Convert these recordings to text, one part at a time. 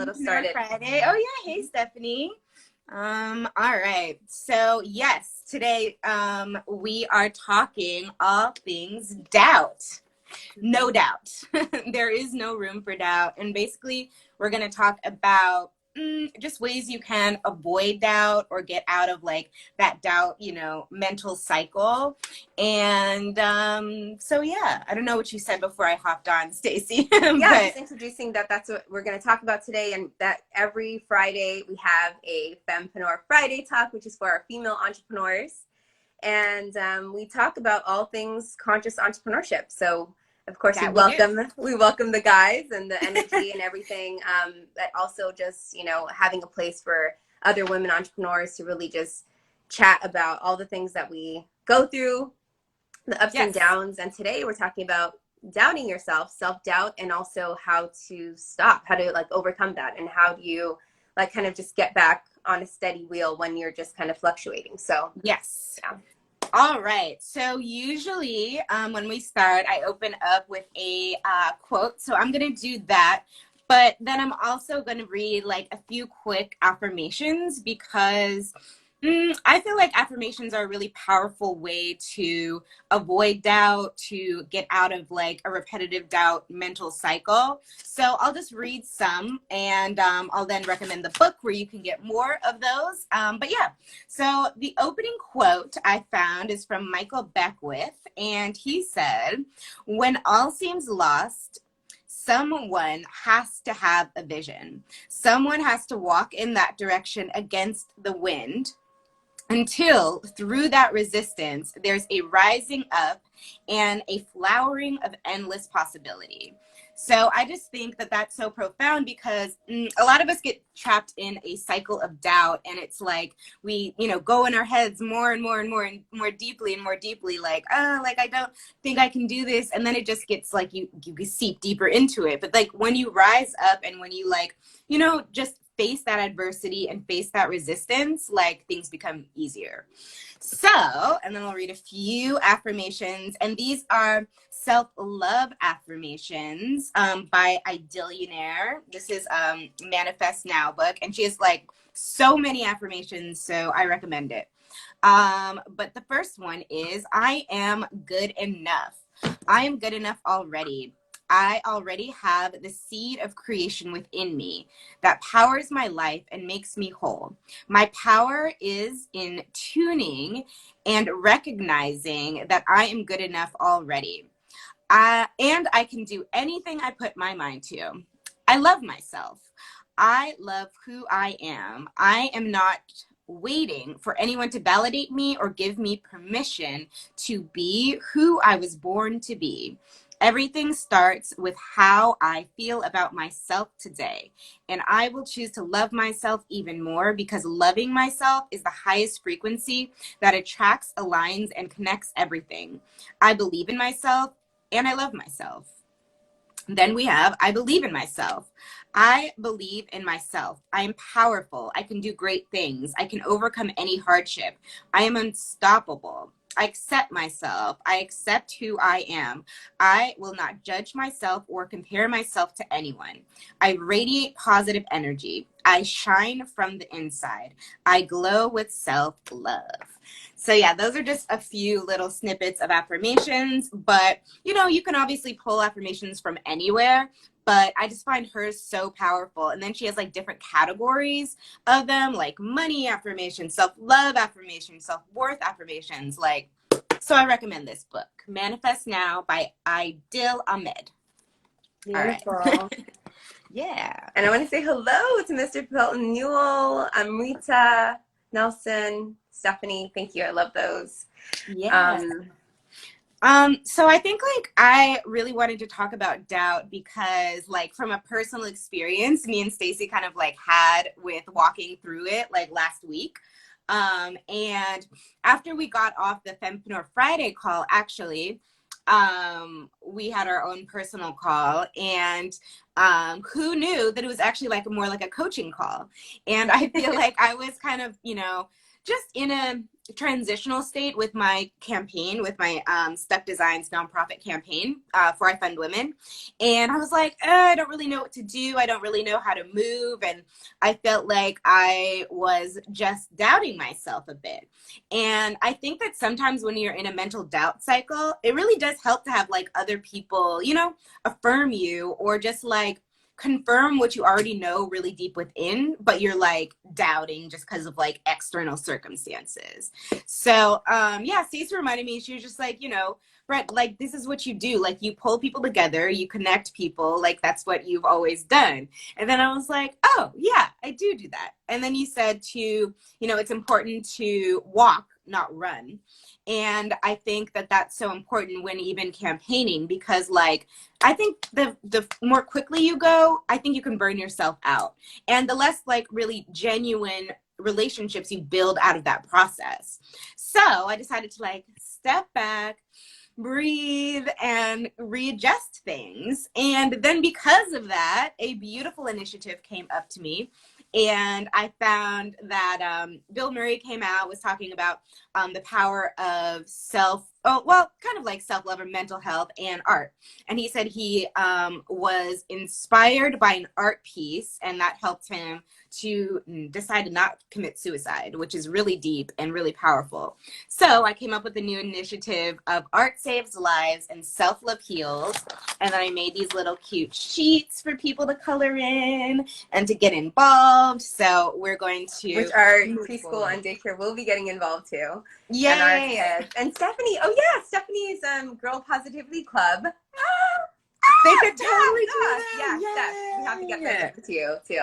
go started. Friday. Oh yeah, hey Stephanie. All right. So yes, today we are talking all things doubt. No doubt. There is no room for doubt. And basically, we're going to talk about just ways you can avoid doubt or get out of like that doubt, mental cycle. And so, yeah, I don't know what you said before I hopped on, Stacey. Yeah, just introducing that's what we're going to talk about today. And that every Friday we have a Fempreneur Friday talk, which is for our female entrepreneurs. And we talk about all things conscious entrepreneurship. So of course, we welcome the guys and the energy and everything. But also just, having a place for other women entrepreneurs to really just chat about all the things that we go through, the ups and downs. And today we're talking about doubting yourself, self-doubt, and also how to stop, how to like overcome that, and how do you like kind of just get back on a steady wheel when you're just kind of fluctuating. So yes. Yeah. All right. So usually when we start, I open up with a quote. So I'm going to do that. But then I'm also going to read like a few quick affirmations because I feel like affirmations are a really powerful way to avoid doubt, to get out of like a repetitive doubt mental cycle. So I'll just read some and I'll then recommend the book where you can get more of those. But yeah, so the opening quote I found is from Michael Beckwith, and he said, "When all seems lost, someone has to have a vision. Someone has to walk in that direction against the wind, until through that resistance, there's a rising up and a flowering of endless possibility." So I just think that that's so profound because a lot of us get trapped in a cycle of doubt, and it's like we, go in our heads more and more and more and more deeply and more deeply, like, I don't think I can do this. And then it just gets like you seep deeper into it. But like when you rise up and when you just face that adversity and face that resistance, like things become easier. So, and then I'll read a few affirmations, and these are self-love affirmations by Idillionaire. This is Manifest Now book, and she has like so many affirmations, so I recommend it. But the first one is, I am good enough. I am good enough already. I already have the seed of creation within me that powers my life and makes me whole. My power is in tuning and recognizing that I am good enough already. And I can do anything I put my mind to. I love myself. I love who I am. I am not waiting for anyone to validate me or give me permission to be who I was born to be. Everything starts with how I feel about myself today, and I will choose to love myself even more because loving myself is the highest frequency that attracts, aligns, and connects everything. I believe in myself and I love myself. Then we have, I believe in myself. I believe in myself. I am powerful. I can do great things. I can overcome any hardship. I am unstoppable. I accept myself. I accept who I am. I will not judge myself or compare myself to anyone. I radiate positive energy. I shine from the inside. I glow with self-love. So yeah, those are just a few little snippets of affirmations, but you can obviously pull affirmations from anywhere, but I just find hers so powerful. And then she has like different categories of them, like money affirmations, self-love affirmations, self-worth affirmations. So I recommend this book, Manifest Now by Idil Ahmed. Beautiful. All right. Yeah. And I want to say hello to Mr. Pelton Newell, Amrita, Nelson, Stephanie. Thank you. I love those. Yeah. So I think I really wanted to talk about doubt because from a personal experience, me and Stacey kind of had with walking through it last week. And after we got off the Fempreneur Friday call, actually, we had our own personal call, and who knew that it was actually more like a coaching call. And I feel like I was kind of, just in a transitional state with my campaign, with my Stuck Designs nonprofit campaign for I Fund Women. And I was like, I don't really know what to do. I don't really know how to move. And I felt like I was just doubting myself a bit. And I think that sometimes when you're in a mental doubt cycle, it really does help to have like other people, you know, affirm you, or just like confirm what you already know really deep within, but you're like doubting just because of like external circumstances. So yeah, Stacey reminded me, she was just like, you know, Brett, like this is what you do. Like you pull people together, you connect people, like that's what you've always done. And then I was like, oh yeah, I do that. And then you said to, you know, it's important to walk, not run. And I think that that's so important when even campaigning, because like, I think the more quickly you go, I think you can burn yourself out. And the less like really genuine relationships you build out of that process. So I decided to like step back, breathe, and readjust things. And then because of that, a beautiful initiative came up to me. And I found that Bill Murray came out, was talking about the power of kind of like self-love or mental health and art. And he said he was inspired by an art piece, and that helped him to decide to not commit suicide, which is really deep and really powerful. So I came up with a new initiative of Art Saves Lives and Self-Love Heals. And then I made these little cute sheets for people to color in and to get involved. So we're going to... Which our preschool and daycare will be getting involved too. Yay! And our kids. And Stephanie, oh yeah, Stephanie's Girl Positivity Club. They could totally do that. Yeah, Steph, we have to get that to you too.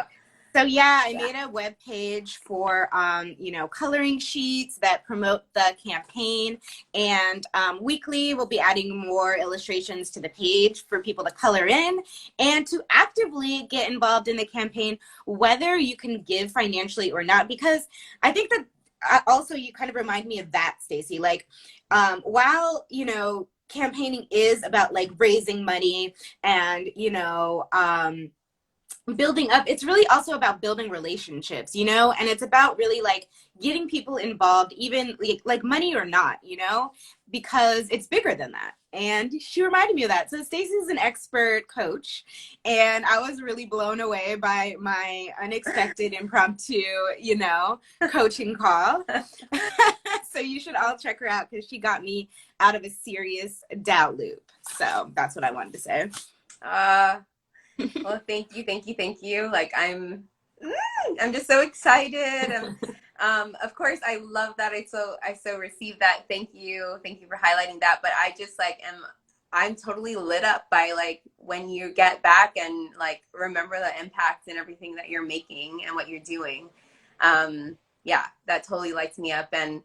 So yeah, I made a web page for, you know, coloring sheets that promote the campaign, and weekly we'll be adding more illustrations to the page for people to color in and to actively get involved in the campaign, whether you can give financially or not, because I think that also you kind of remind me of that, Stacey, like while, you know, campaigning is about like raising money and, you know, building up, it's really also about building relationships, you know, and it's about really like getting people involved, even like money or not, you know, because it's bigger than that. And she reminded me of that. So Stacey's an expert coach, and I was really blown away by my unexpected impromptu, you know, coaching call. So you should all check her out, because she got me out of a serious doubt loop. So that's what I wanted to say. Well, thank you. Like I'm just so excited. Of course, I love that. I so received that. Thank you for highlighting that. But I just like I'm totally lit up by like when you get back and like remember the impact and everything that you're making and what you're doing. Yeah, that totally lights me up. And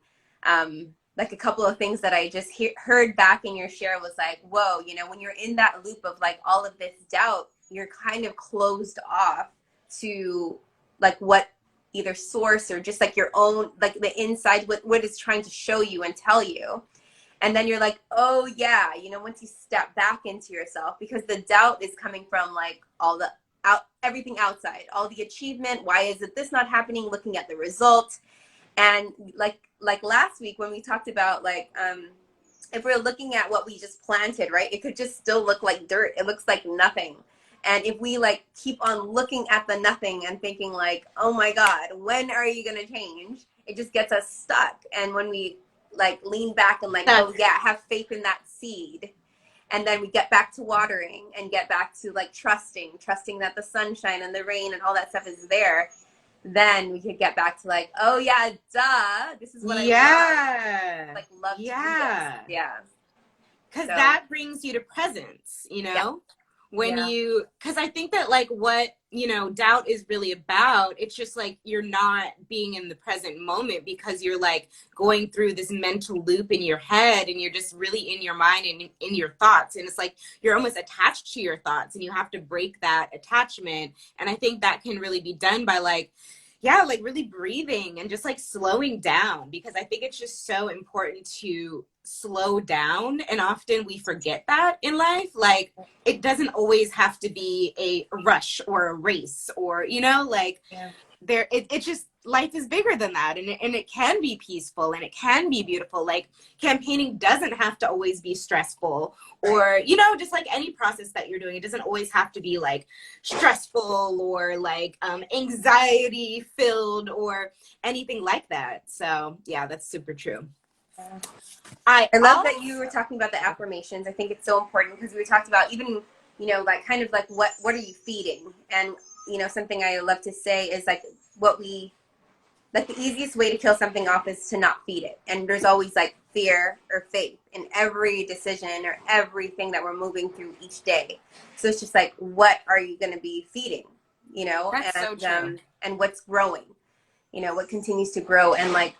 like a couple of things that I just heard back in your share was like, whoa, you know, when you're in that loop of like all of this doubt, you're kind of closed off to like what either source or just like your own, like the inside, what it's trying to show you and tell you. And then you're like, oh yeah, you know, once you step back into yourself, because the doubt is coming from like everything outside, all the achievement. Why is this not happening? Looking at the result. And like last week when we talked about like, if we're looking at what we just planted, right, it could just still look like dirt. It looks like nothing. And if we like keep on looking at the nothing and thinking like, oh my God, when are you going to change? It just gets us stuck. And when we like lean back and like, oh yeah, have faith in that seed. And then we get back to watering and get back to like trusting that the sunshine and the rain and all that stuff is there. Then we could get back to like, oh yeah, duh, this is what I love. Like love to do this. Yeah. Because that brings you to presence, you know? Yeah. When you, because I think that like what, you know, doubt is really about, it's just like you're not being in the present moment because you're like going through this mental loop in your head and you're just really in your mind and in your thoughts. And it's like you're almost attached to your thoughts and you have to break that attachment. And I think that can really be done by like, yeah, like really breathing and just like slowing down, because I think it's just so important to slow down. And often we forget that in life. Like it doesn't always have to be a rush or a race or, you know, like it's just life is bigger than that, and it can be peaceful and it can be beautiful. Like campaigning doesn't have to always be stressful, or you know, just like any process that you're doing, it doesn't always have to be like stressful or like anxiety filled or anything like that. So yeah, that's super true. I love that you were talking about the affirmations. I think it's so important because we talked about even, you know, like kind of like what are you feeding? And, you know, something I love to say is like like the easiest way to kill something off is to not feed it. And there's always like fear or faith in every decision or everything that we're moving through each day. So it's just like, what are you going to be feeding, you know? That's so true. And what's growing, you know, what continues to grow. And like,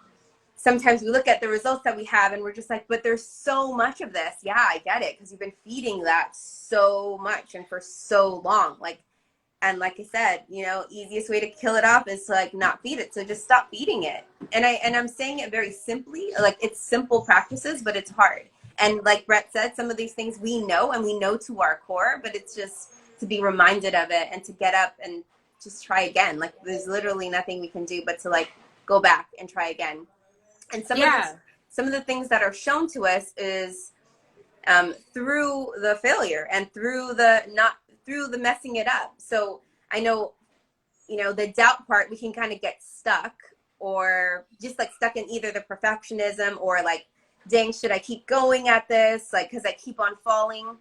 sometimes we look at the results that we have and we're just like, but there's so much of this. Yeah, I get it. Because you've been feeding that so much and for so long. Like, and like I said, you know, easiest way to kill it off is to like not feed it. So just stop feeding it. And I'm saying it very simply, like it's simple practices, but it's hard. And like Brett said, some of these things we know and we know to our core, but it's just to be reminded of it and to get up and just try again. Like there's literally nothing we can do but to like go back and try again. And some of the things that are shown to us is through the failure and through the messing it up. So I know, you know, the doubt part, we can kind of get stuck or just like stuck in either the perfectionism or like, dang, should I keep going at this? Like, because I keep on falling.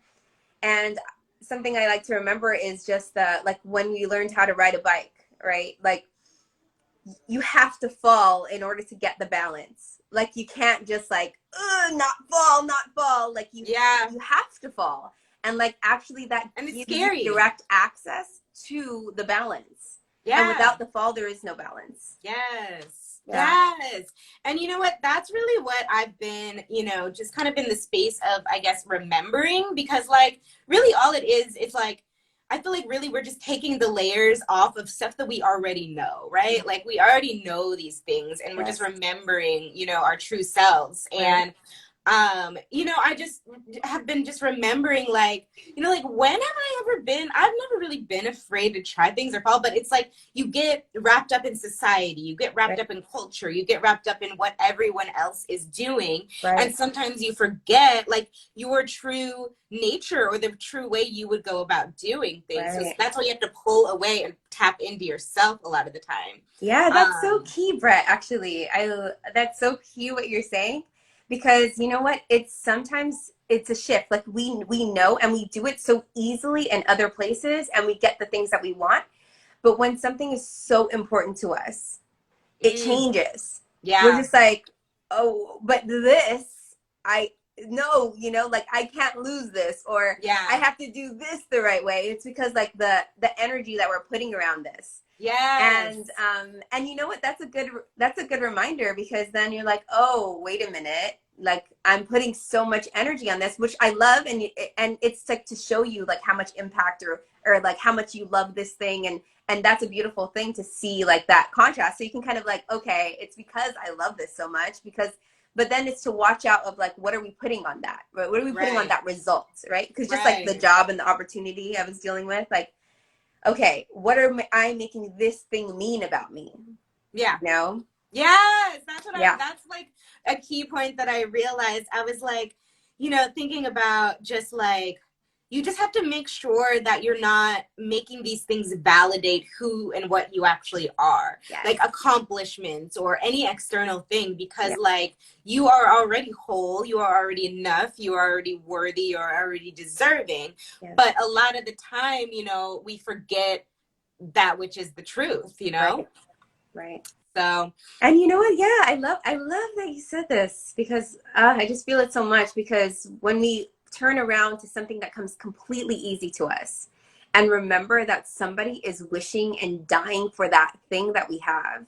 And something I like to remember is just like when we learned how to ride a bike, right? Like you have to fall in order to get the balance. Like you can't just like, not fall. Like you have to fall. And like actually that gives you direct access to the balance. Yeah. And without the fall, there is no balance. Yes. Yeah. Yes. And you know what? That's really what I've been, you know, just kind of in the space of, I guess, remembering, because like really all it is, it's like, I feel like really we're just taking the layers off of stuff that we already know, right? Like we already know these things and we're just remembering, you know, our true selves. Right. And you know, I just have been just remembering, like, you know, like when have I ever been, I've never really been afraid to try things or fall, but it's like you get wrapped up in society, you get wrapped up in culture, you get wrapped up in what everyone else is doing. And sometimes you forget like your true nature or the true way you would go about doing things. So that's why you have to pull away and tap into yourself a lot of the time. Yeah, that's so key, Brett, actually. That's so key what you're saying. Because you know what, sometimes it's a shift. Like we know and we do it so easily in other places and we get the things that we want. But when something is so important to us, it changes. Yeah. We're just like, oh, but this, no, you know, like I can't lose this, or I have to do this the right way. It's because like the energy that we're putting around this. Yeah. And you know what? That's a good reminder, because then you're like, oh, wait a minute. Like I'm putting so much energy on this, which I love. And it's like to show you like how much impact or like how much you love this thing. And that's a beautiful thing to see, like that contrast. So you can kind of like, okay, it's because I love this so much, but then it's to watch out of like, what are we putting on that? Right? What are we putting on that result? Right. Because just like the job and the opportunity I was dealing with, like, okay, what am I making this thing mean about me? Yeah. You know? Yes, that's that's like a key point that I realized. I was like, you know, thinking about just like, you just have to make sure that you're not making these things validate who and what you actually are. Yes. Like accomplishments or any external thing, because like you are already whole, you are already enough, you are already worthy, you are already deserving. Yes. But a lot of the time, you know, we forget that which is the truth, you know? Right. So, and you know what? Yeah, I love that you said this, because I just feel it so much, because when we turn around to something that comes completely easy to us and remember that somebody is wishing and dying for that thing that we have,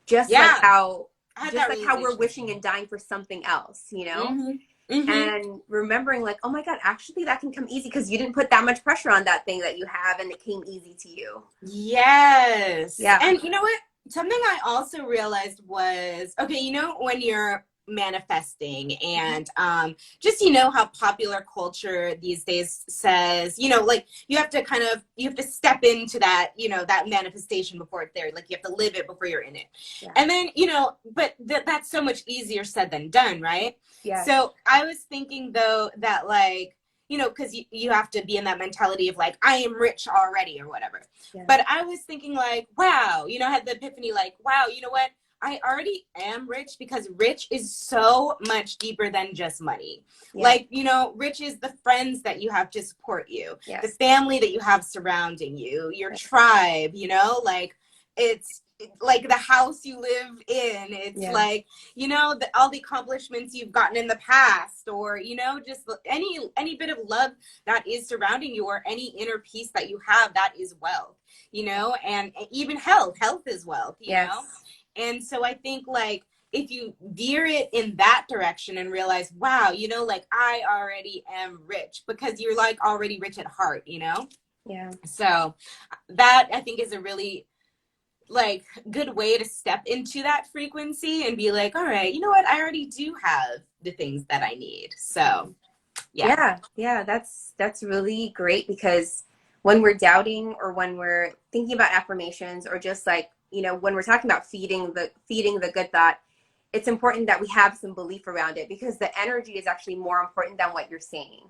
just like how we're wishing and dying for something else, you know? Mm-hmm. Mm-hmm. And remembering like, oh my God, actually that can come easy because you didn't put that much pressure on that thing that you have and it came easy to you. Yes. Yeah. And you know what? Something I also realized was, okay, you know, when you're manifesting and just, you know, how popular culture these days says, you know, like you have to step into that, you know, that manifestation before it's there. Like you have to live it before you're in it. Yeah. And then, you know, but that's so much easier said than done, right? Yeah. So I was thinking though that like, you know, because you have to be in that mentality of like, I am rich already or whatever. Yeah. But I was thinking like, wow, you know, I had the epiphany like, wow, you know what? I already am rich because rich is so much deeper than just money. Yeah. Like, you know, rich is the friends that you have to support you, yes. The family that you have surrounding you, your yes. tribe, you know, like it's like the house you live in. It's yeah. like, you know, all the accomplishments you've gotten in the past, or, you know, just any bit of love that is surrounding you, or any inner peace that you have, that is wealth, you know, and even health is wealth, you yes. know? And so I think like if you veer it in that direction and realize, wow, you know, like I already am rich, because you're like already rich at heart, you know? Yeah. So that I think is a really like good way to step into that frequency and be like, all right, you know what? I already do have the things that I need. So yeah, that's really great, because when we're doubting or when we're thinking about affirmations, or just like, you know, when we're talking about feeding the good thought, it's important that we have some belief around it, because the energy is actually more important than what you're saying.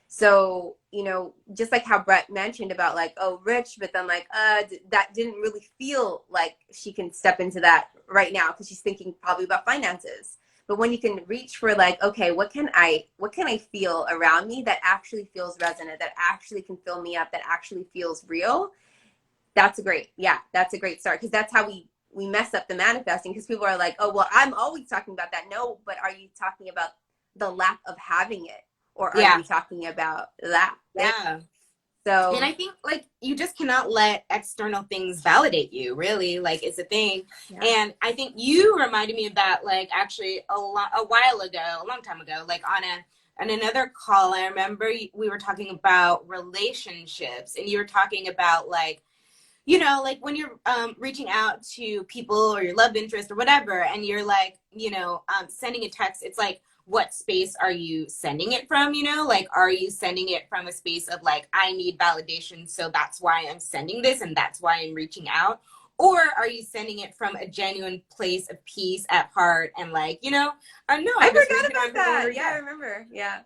So, you know, just like how Brett mentioned about like, oh, rich, but then like, that didn't really feel like she can step into that right now, because she's thinking probably about finances. But when you can reach for like, okay, what can I feel around me that actually feels resonant, that actually can fill me up, that actually feels real? That's a great start, because that's how we mess up the manifesting, because people are like, oh, well, I'm always talking about that. No, but are you talking about the lack of having it? Or are yeah. you talking about that? Yeah. So, and I think like you just cannot let external things validate you, really, like it's a thing. Yeah. And I think you reminded me of that, like actually a long time ago, like on another call. I remember we were talking about relationships, and you were talking about like, you know, like when you're reaching out to people or your love interest or whatever, and you're like, you know, sending a text, it's like, what space are you sending it from? You know, like, are you sending it from a space of like, I need validation, so that's why I'm sending this and that's why I'm reaching out? Or are you sending it from a genuine place of peace at heart and like, you know, no, I forgot about that. Yeah, I remember. Yeah.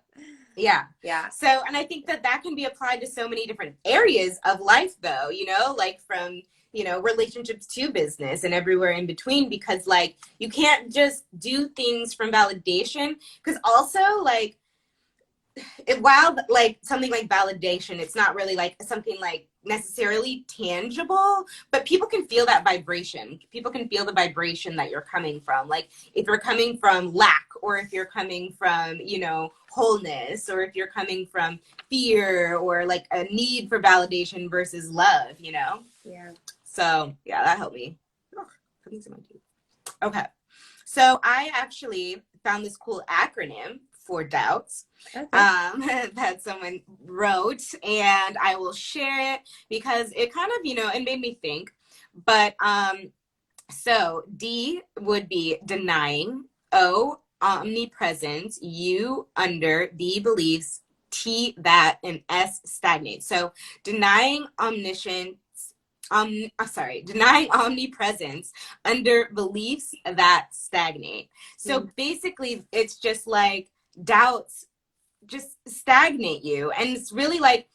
Yeah. So, and I think that can be applied to so many different areas of life though, you know, like from, you know, relationships to business and everywhere in between, because like you can't just do things from validation, because also like while like something like validation, it's not really like something like necessarily tangible, but people can feel that vibration. People can feel the vibration that you're coming from. Like if you're coming from lack, or if you're coming from, you know, wholeness, or if you're coming from fear, or like a need for validation versus love, you know? Yeah. So yeah, that helped me. Okay. So I actually found this cool acronym for doubts. Okay. That someone wrote, and I will share it because it kind of, you know, it made me think. But so D would be denying, O omnipresent, U under, B beliefs, T that, and S stagnate. So denying omniscience, denying omnipresence under beliefs that stagnate. So basically it's just like doubts just stagnate you. And it's really like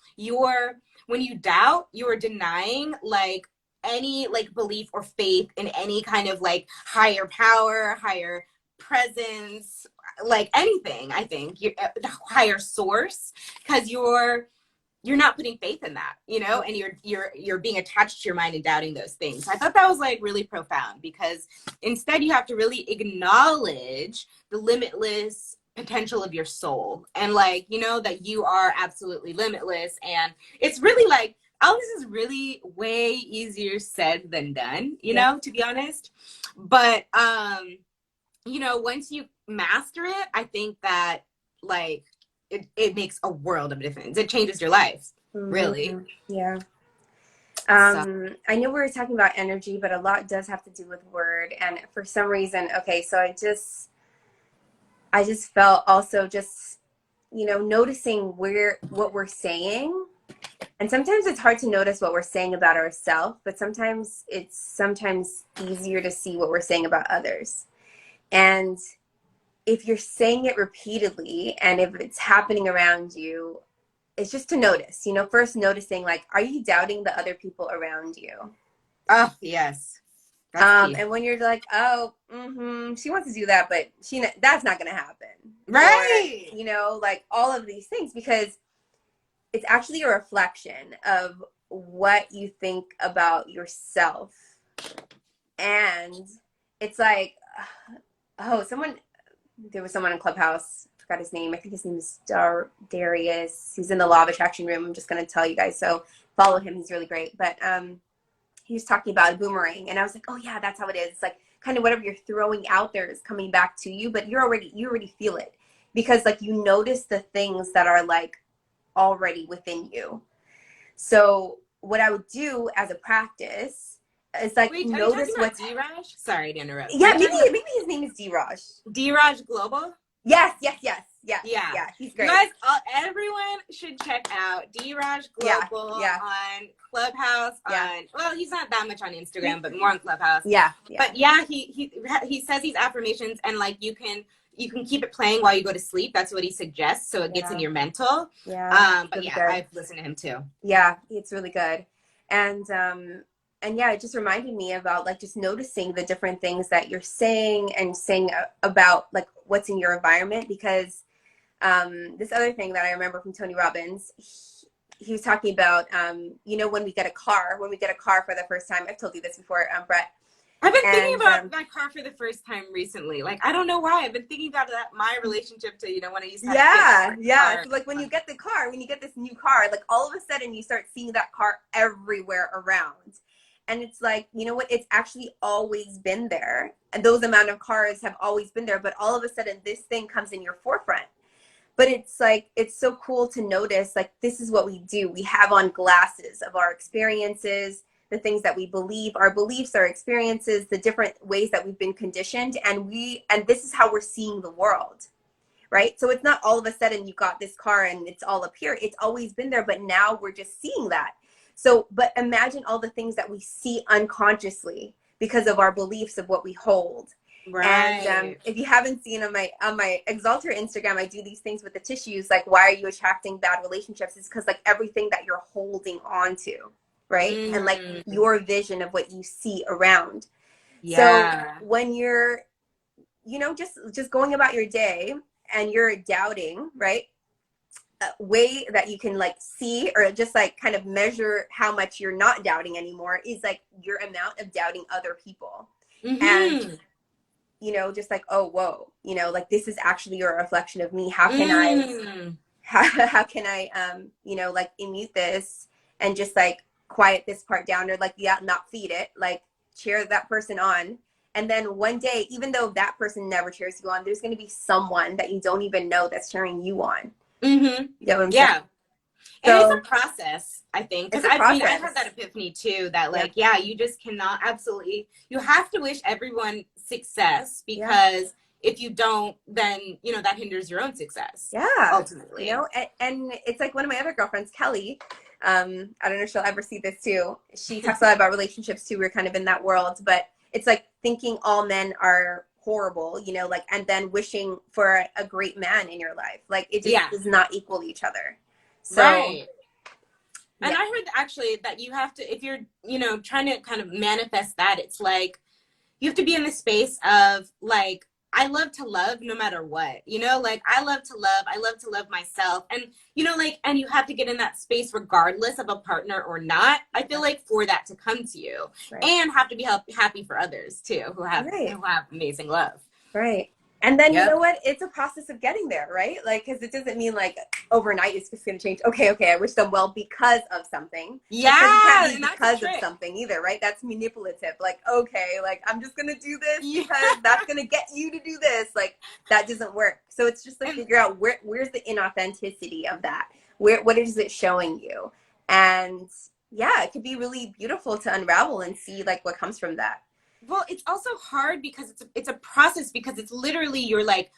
when you doubt, you're denying like any like belief or faith in any kind of like higher power, higher presence, like anything. I think higher source, because you're not putting faith in that, you know, and you're being attached to your mind and doubting those things. I thought that was like really profound, because instead you have to really acknowledge the limitless potential of your soul, and like, you know, that you are absolutely limitless. And it's really like, all this is really way easier said than done, you know, to be honest. But you know, once you master it, I think that like it makes a world of difference. It changes your life, really. Yeah. I know we were talking about energy, but a lot does have to do with word. And for some reason, okay, so I just felt also just, noticing what we're saying. And sometimes it's hard to notice what we're saying about ourselves, but sometimes it's easier to see what we're saying about others. And if you're saying it repeatedly and if it's happening around you, it's just to notice, first noticing, like, are you doubting the other people around you? Oh, yes. That's key. And when you're like, oh, she wants to do that, but that's not going to happen. Right. Or, like all of these things, because it's actually a reflection of what you think about yourself. And it's like, oh, there was someone in Clubhouse, I forgot his name. I think his name is Darius. He's in the Law of Attraction room. I'm just going to tell you guys. So follow him. He's really great. But he was talking about a boomerang. And I was like, oh, yeah, that's how it is. It's like kind of whatever you're throwing out there is coming back to you. But you already feel it. Because, like, you notice the things that are, like, already within you. So what I would do as a practice is, like, Wait, notice what's... D-Raj? Sorry to interrupt. Yeah, maybe his name is D-Raj. D-Raj Global? Yes. Yeah. He's great. You guys, everyone should check out D-Raj Global on Clubhouse. Well, he's not that much on Instagram, but more on Clubhouse. Yeah. But yeah, he says these affirmations, and like you can keep it playing while you go to sleep. That's what he suggests, so it gets in your mental. Yeah. But really yeah, good. I've listened to him too. Yeah, it's really good. And yeah, it just reminded me about, like, just noticing the different things that you're saying and saying about, like, what's in your environment. Because this other thing that I remember from Tony Robbins, he was talking about, when we get a car for the first time. I've told you this before, Brett. I've been thinking about my car for the first time recently. Like, I don't know why. I've been thinking about my relationship to, when I used to have kids. So, like, when you get this new car, like, all of a sudden you start seeing that car everywhere around. And it's like, you know what? It's actually always been there. And those amount of cars have always been there. But all of a sudden, this thing comes in your forefront. But it's like, it's so cool to notice, like, this is what we do. We have on glasses of our experiences, the things that we believe, our beliefs, our experiences, the different ways that we've been conditioned. And this is how we're seeing the world, right? So it's not all of a sudden you got this car and it's all up here. It's always been there, but now we're just seeing that. So, but imagine all the things that we see unconsciously because of our beliefs of what we hold. Right. And if you haven't seen on my Exalter Instagram, I do these things with the tissues, like, why are you attracting bad relationships? It's because, like, everything that you're holding on to, right? And, like, your vision of what you see around. Yeah. So when you're, just going about your day and you're doubting, right? A way that you can, like, see or just, like, kind of measure how much you're not doubting anymore is, like, your amount of doubting other people. And just like, oh, whoa, like, this is actually a reflection of me. How can how can I, like, mute this and just, like, quiet this part down, or, like, not feed it, like, cheer that person on. And then one day, even though that person never cheers you on, there's going to be someone that you don't even know that's cheering you on. You know what I'm saying? And it's a process, I think. Because I had that epiphany too, that, like, you just cannot you have to wish everyone success, because if you don't, then, that hinders your own success. Yeah. Ultimately. And it's like one of my other girlfriends, Kelly, I don't know if she'll ever see this too. She talks a lot about relationships too. We're kind of in that world, but it's like thinking all men are horrible, like, and then wishing for a great man in your life. Like, it just does not equal each other. So, right. And I heard actually that you have to, if you're, trying to kind of manifest that, it's like, you have to be in the space of, like, I love to love no matter what, like, I love to love myself. And, like, and you have to get in that space regardless of a partner or not, I feel like, for that to come to you. And have to be happy for others too, who have amazing love. Right. And then, you know what? It's a process of getting there, right? Like, because it doesn't mean, like, overnight it's just going to change. Okay, I wish them well because of something. Yeah. Because you can't be because of something either, right? That's manipulative. Like, okay, like, I'm just going to do this because that's going to get you to do this. Like, that doesn't work. So it's just, like, figure out where's the inauthenticity of that? What is it showing you? And, it could be really beautiful to unravel and see, like, what comes from that. Well, it's also hard because it's a process, because it's literally, you're like,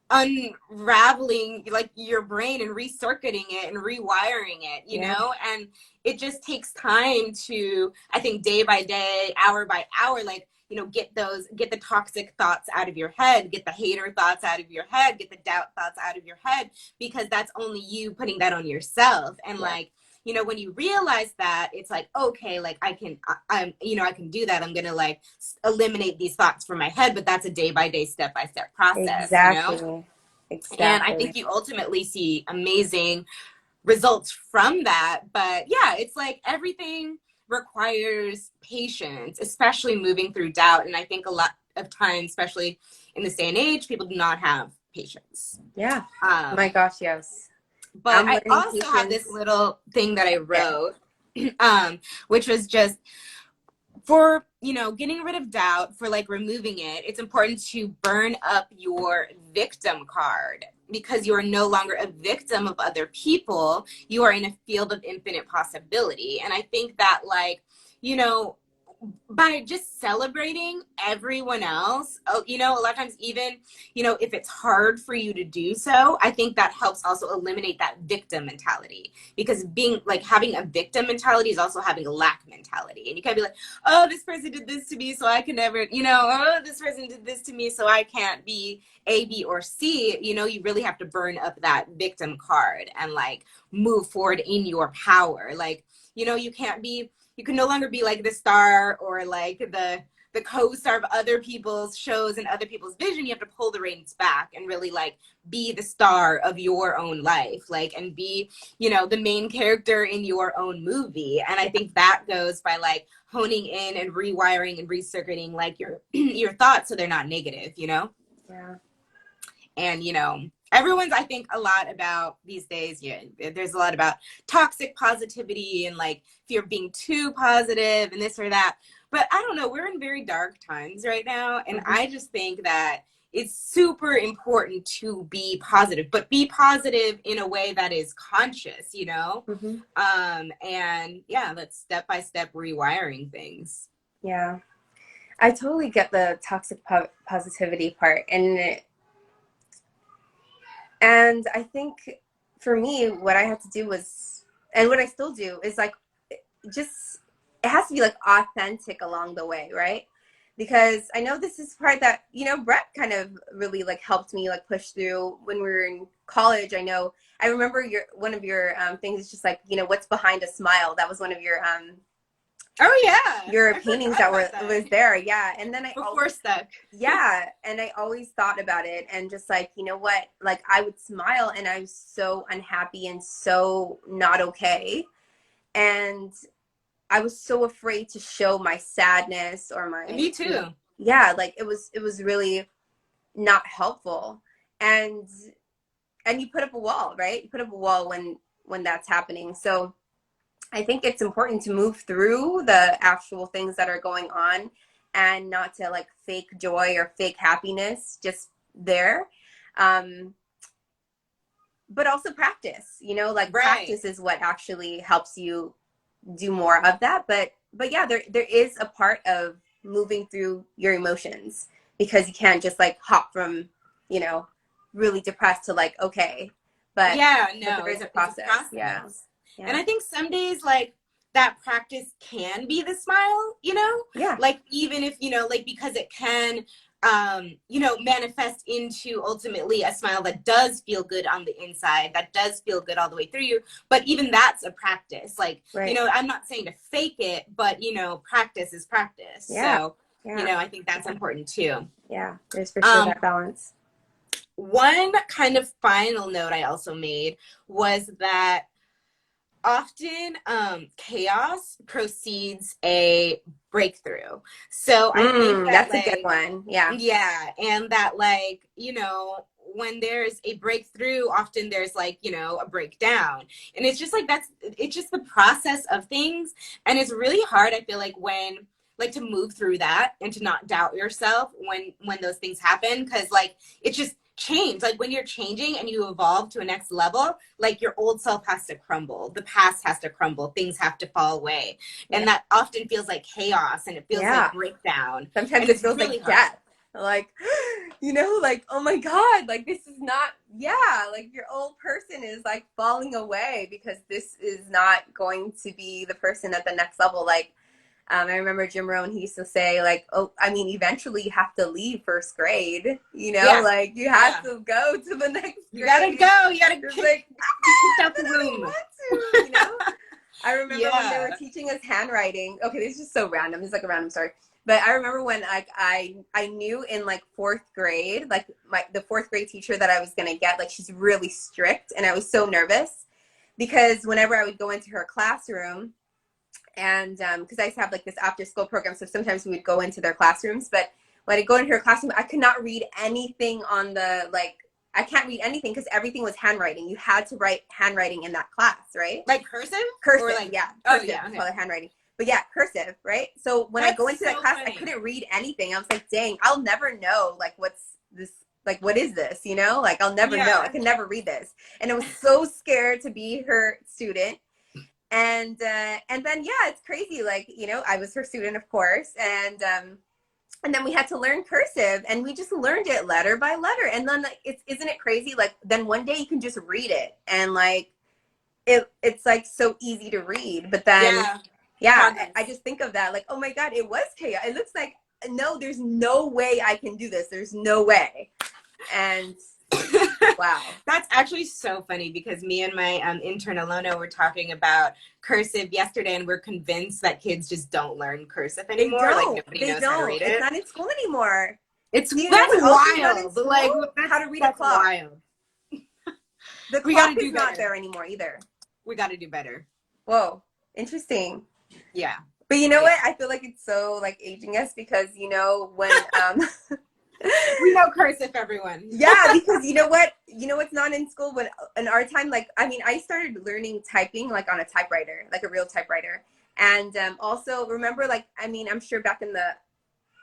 unraveling like your brain and recircuiting it and rewiring it, you Yeah. know? And it just takes time to, I think, day by day, hour by hour, like, you know, get the toxic thoughts out of your head, get the hater thoughts out of your head, get the doubt thoughts out of your head, because that's only you putting that on yourself. And Yeah. like, you know, when you realize that, it's like, okay, like I'm, you know, I can do that. I'm going to like eliminate these thoughts from my head, but that's a day by day, step by step process, you know? Exactly. And I Exactly. think you ultimately see amazing results from that. But yeah, it's like everything requires patience, especially moving through doubt. And I think a lot of times, especially in this day and age, people do not have patience. Yeah. My gosh, yes. But I'm I learning also have this patience. little thing that I Yeah. wrote, which was just for, you know, getting rid of doubt, for like removing it, it's important to burn up your victim card, because you are no longer a victim of other people. You are in a field of infinite possibility. And I think that, like, you know, by just celebrating everyone else, you know, a lot of times, even, you know, if it's hard for you to do so, I think that helps also eliminate that victim mentality, because being like, having a victim mentality is also having a lack mentality. And you can't be like, oh, this person did this to me, so I can never, you know, oh, this person did this to me, so I can't be A, B, or C. You know, you really have to burn up that victim card and like move forward in your power. Like, you know, you can no longer be like the star or like the co-star of other people's shows and other people's vision. You have to pull the reins back and really like be the star of your own life, like, and be, you know, the main character in your own movie. And I think that goes by like honing in and rewiring and recircuiting like your your thoughts so they're not negative, you know? Yeah. And, you know, everyone's, I think, a lot about these days, yeah, there's a lot about toxic positivity and like if you're being too positive and this or that. But I don't know, we're in very dark times right now. And Mm-hmm. I just think that it's super important to be positive, but be positive in a way that is conscious, you know? Mm-hmm. And yeah, that's step by step rewiring things. Yeah. I totally get the toxic positivity part. And I think for me, what I had to do was, and what I still do is like, just, it has to be like authentic along the way, right? Because I know this is part that, you know, Brett kind of really like helped me like push through when we were in college. I remember one of your things is just like, you know, what's behind a smile. That was one of Oh yeah, your I paintings forgot that about that. was there. Yeah. And then Before stuck. yeah, and I always thought about it and just like, you know what, like I would smile and I was so unhappy and so not okay. And I was so afraid to show my sadness or Me too. yeah, like it was really not helpful. And you put up a wall, right? You put up a wall when that's happening. So I think it's important to move through the actual things that are going on and not to like fake joy or fake happiness just there. Um, but also practice, you know, like Right. practice is what actually helps you do more of that. But yeah, there is a part of moving through your emotions, because you can't just like hop from, you know, really depressed to like okay. But Yeah, but no, there is a it's a process. Yeah. process. And Yeah. I think some days like that practice can be the smile, you know? Yeah. Like even if, you know, like because it can you know, manifest into ultimately a smile that does feel good on the inside, that does feel good all the way through you. But even that's a practice. Like, you Right. know, I'm not saying to fake it, but you know, practice is practice. Yeah. So, you Yeah. know, I think that's important too. Yeah. There's for sure Um, that balance. One kind of final note I also made was that often chaos precedes a breakthrough. So I think that That's a good like, one. Yeah. yeah, and that like, you know, when there's a breakthrough, often there's like, you know, a breakdown. And it's just like it's just the process of things. And it's really hard, I feel like, when like to move through that and to not doubt yourself when those things happen. Cause like it's just change. Like when you're changing and you evolve to a next level, like your old self has to crumble, the past has to crumble, things have to fall away. Yeah. And that often feels like chaos and it feels like Yeah. breakdown. Sometimes And it it's feels really like hard. death. Like you know, like, oh my God, like this is not, yeah, like your old person is like falling away because this is not going to be the person at the next level. Like, I remember Jim Rohn, he used to say, like, oh, I mean, eventually you have to leave first grade, you know, Yeah. like you have to go to the next You gotta grade. go. You gotta It's kick, like, be kicked out but the I don't room. want to, you know? I remember when they were Yeah. teaching us handwriting. Okay, this is just so random. It's like a random story. But I remember when like I knew in like fourth grade, like the fourth grade teacher that I was gonna get, like she's really strict, and I was so nervous because whenever I would go into her classroom, and because I used to have like this after school program, so sometimes we would go into their classrooms. But when I go into her classroom, I could not read anything on the like. I can't read anything because everything was handwriting. You had to write handwriting in that class, right? Like cursive? Cursive, Or like, yeah, oh cursive. yeah, It's okay. called handwriting. But yeah, cursive, right? So when I go That's into that so class, I funny. couldn't read anything. I was like, dang, I'll never know like what's this, like what is this, you know? Like I'll never know. I Yeah. can never read this. And I was so scared to be her student. And then yeah, it's crazy. Like, you know, I was her student, of course, and then we had to learn cursive, and we just learned it letter by letter. And then like, isn't it crazy? Like then one day you can just read it, and like it's like so easy to read. But then Yeah. yeah, I Progress. just think of that like, oh my God, it was chaos. It looks like no, there's no way I can do this. There's no way. And wow. That's actually so funny because me and my intern Alona were talking about cursive yesterday, and we're convinced that kids just don't learn cursive They anymore. Like don't. nobody They knows how to don't. read It's it. not in school anymore. It's Do you know that's what else is not in wild. school? Like How to read a that's clock. wild. The We got to clock do is not better. there anymore either. We got to do better. Whoa, interesting. Yeah. But you know Yeah. what? I feel like it's so like aging us because you know when We know cursive, everyone. yeah, because you know what? You know what's not in school when in our time, like I mean, I started learning typing like on a typewriter, like a real typewriter. And also remember like I mean, I'm sure back in the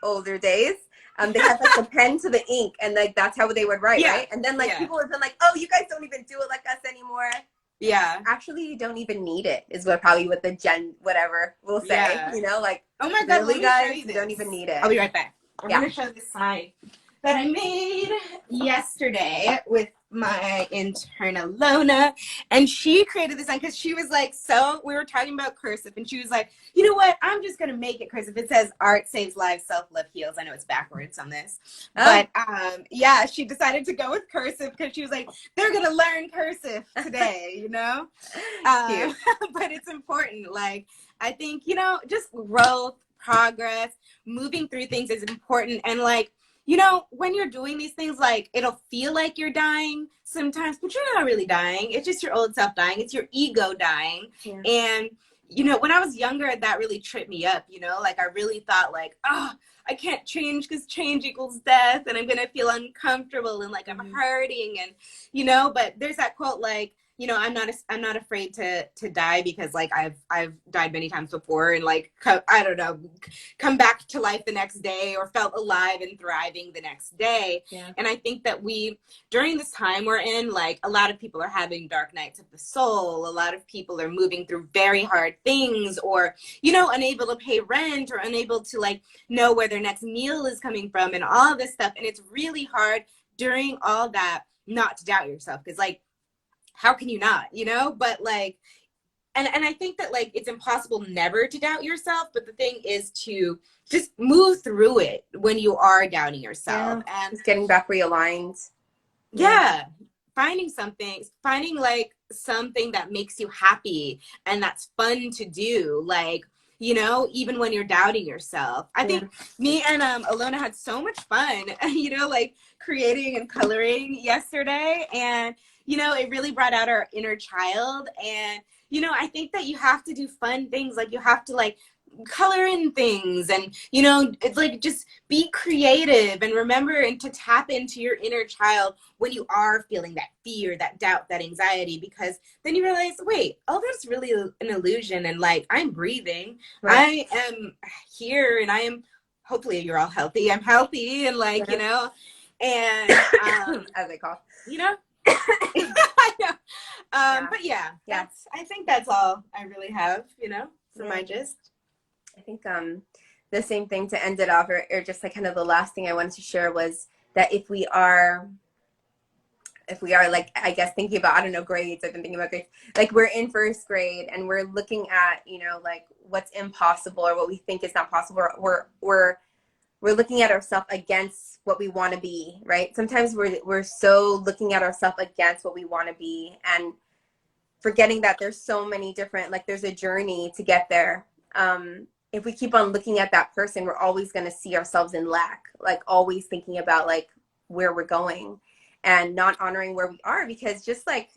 older days, they had like the pen to the ink, and like that's how they would write, Yeah. right? And then like Yeah. people would be like, "Oh, you guys don't even do it like us anymore." Yeah. Actually, you don't even need it. Is what probably what the gen whatever will say. Yeah. You know, like Oh my God, let really, me show guys, you you don't this. even need I'll it. be right back. I'm Yeah. going to show this sign that I made yesterday with my intern Alona, and she created this sign because she was like, so we were talking about cursive, and she was like, you know what, I'm just gonna make it cursive. It says art saves lives, self-love heals. I know it's backwards on this, but yeah, she decided to go with cursive because she was like, they're gonna learn cursive today, you know. Cute. But it's important. Like I think, you know, just growth, progress, moving through things is important. And like, you know, when you're doing these things, like it'll feel like you're dying sometimes, but you're not really dying. It's just your old self dying. It's your ego dying. Yeah. And, you know, when I was younger, that really tripped me up, you know, like I really thought like, oh, I can't change because change equals death, and I'm going to feel uncomfortable and like I'm hurting. And, you know, but there's that quote, like, you know, I'm not afraid to die because like I've died many times before, and like I don't know, come back to life the next day, or felt alive and thriving the next day. Yeah. And I think that we, during this time we're in, like a lot of people are having dark nights of the soul. A lot of people are moving through very hard things, or, you know, unable to pay rent, or unable to like know where their next meal is coming from, and all of this stuff. And it's really hard during all that not to doubt yourself, because like, how can you not, you know? But like, and I think that like it's impossible never to doubt yourself, but the thing is to just move through it when you are doubting yourself. Yeah. And Just getting back realigned. yeah, finding like something that makes you happy and that's fun to do, like, you know, even when you're doubting yourself. I think me and Alona had so much fun, you know, like creating and coloring yesterday, and you know, it really brought out our inner child. And you know, I think that you have to do fun things, like you have to like color in things, and you know, it's like just be creative and remember and to tap into your inner child when you are feeling that fear, that doubt, that anxiety, because then you realize, wait, oh, that's really an illusion, and like I'm breathing, right. I am here, and I am, hopefully you're all healthy, I'm healthy, and like, you know, and as they call, you know. I know. Yeah. But yeah, that's, I think that's all I really have, you know, for my gist. I think the same thing to end it off, or just like kind of the last thing I wanted to share was that if we are like, I guess thinking about, I don't know, grades, I've been thinking about grades, like we're in first grade and we're looking at, you know, like what's impossible or what we think is not possible, or we're looking at ourselves against what we want to be, right? Sometimes we're so looking at ourselves against what we want to be and forgetting that there's so many different, like there's a journey to get there. If we keep on looking at that person, we're always going to see ourselves in lack, like always thinking about like where we're going and not honoring where we are, because just like,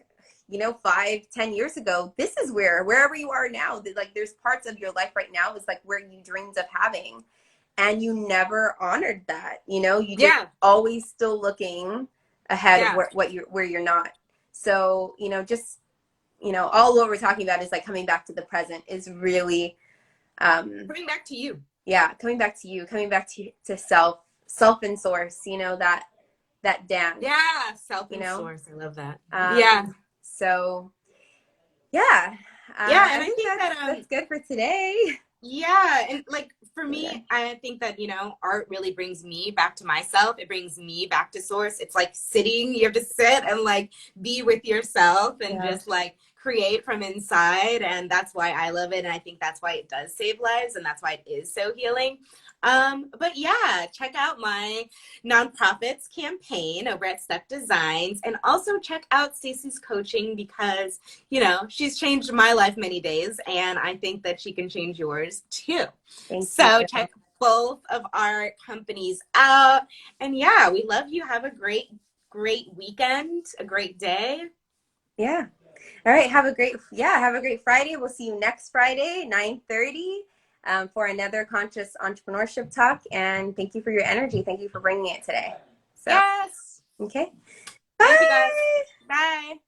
you know, 5-10 years ago, this is wherever you are now, like there's parts of your life right now is like where you dreamed of having, and you never honored that, you know, you just always still looking ahead of where you're not. So, you know, just, you know, all what we're talking about is like coming back to the present is really coming back to you. Yeah, coming back to you, coming back to self and source, you know, that dance. Yeah, self and source. I love that. Yeah. So yeah. Yeah, and I think that's good for today. Yeah, and like for me, I think that, you know, art really brings me back to myself. It brings me back to source. It's like sitting, you have to sit and like be with yourself and just like create from inside. And that's why I love it. And I think that's why it does save lives. And that's why it is so healing. But yeah, check out my nonprofits campaign over at Step Designs, and also check out Stacy's coaching, because, you know, she's changed my life many days, and I think that she can change yours too. So check both of our companies out. And yeah, we love you. Have a great weekend, a great day. Yeah. All right. Have a great Friday. We'll see you next Friday, 9:30. For another conscious entrepreneurship talk. And thank you for your energy. Thank you for bringing it today. So, yes. Okay. Bye. Thank you guys. Bye.